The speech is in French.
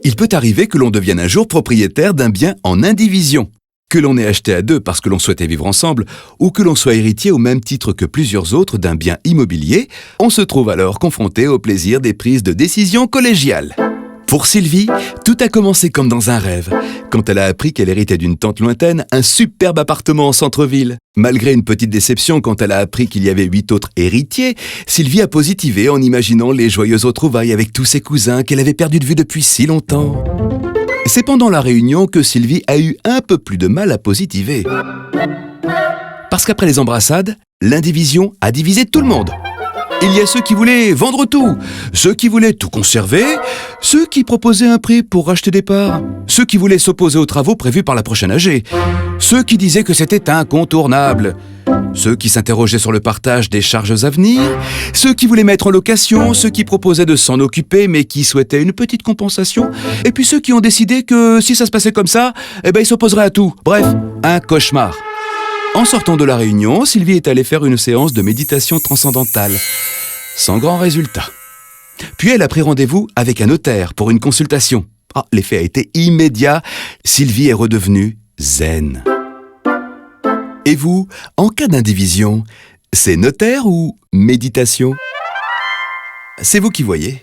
Il peut arriver que l'on devienne un jour propriétaire d'un bien en indivision, que l'on ait acheté à deux parce que l'on souhaitait vivre ensemble, ou que l'on soit héritier au même titre que plusieurs autres d'un bien immobilier. On se trouve alors confronté au plaisir des prises de décision collégiales. Pour Sylvie, tout a commencé comme dans un rêve, quand elle a appris qu'elle héritait d'une tante lointaine un superbe appartement en centre-ville. Malgré une petite déception quand elle a appris qu'il y avait 8 autres héritiers, Sylvie a positivé en imaginant les joyeuses retrouvailles avec tous ses cousins qu'elle avait perdus de vue depuis si longtemps. C'est pendant la réunion que Sylvie a eu un peu plus de mal à positiver. Parce qu'après les embrassades, l'indivision a divisé tout le monde. Il y a ceux qui voulaient vendre tout, ceux qui voulaient tout conserver, ceux qui proposaient un prix pour racheter des parts, ceux qui voulaient s'opposer aux travaux prévus par la prochaine AG, ceux qui disaient que c'était incontournable, ceux qui s'interrogeaient sur le partage des charges à venir, ceux qui voulaient mettre en location, ceux qui proposaient de s'en occuper mais qui souhaitaient une petite compensation, et puis ceux qui ont décidé que si ça se passait comme ça, ils s'opposeraient à tout. Bref, un cauchemar. En sortant de la réunion, Sylvie est allée faire une séance de méditation transcendantale, sans grand résultat. Puis elle a pris rendez-vous avec un notaire pour une consultation. L'effet a été immédiat, Sylvie est redevenue zen. Et vous, en cas d'indivision, c'est notaire ou méditation? C'est vous qui voyez.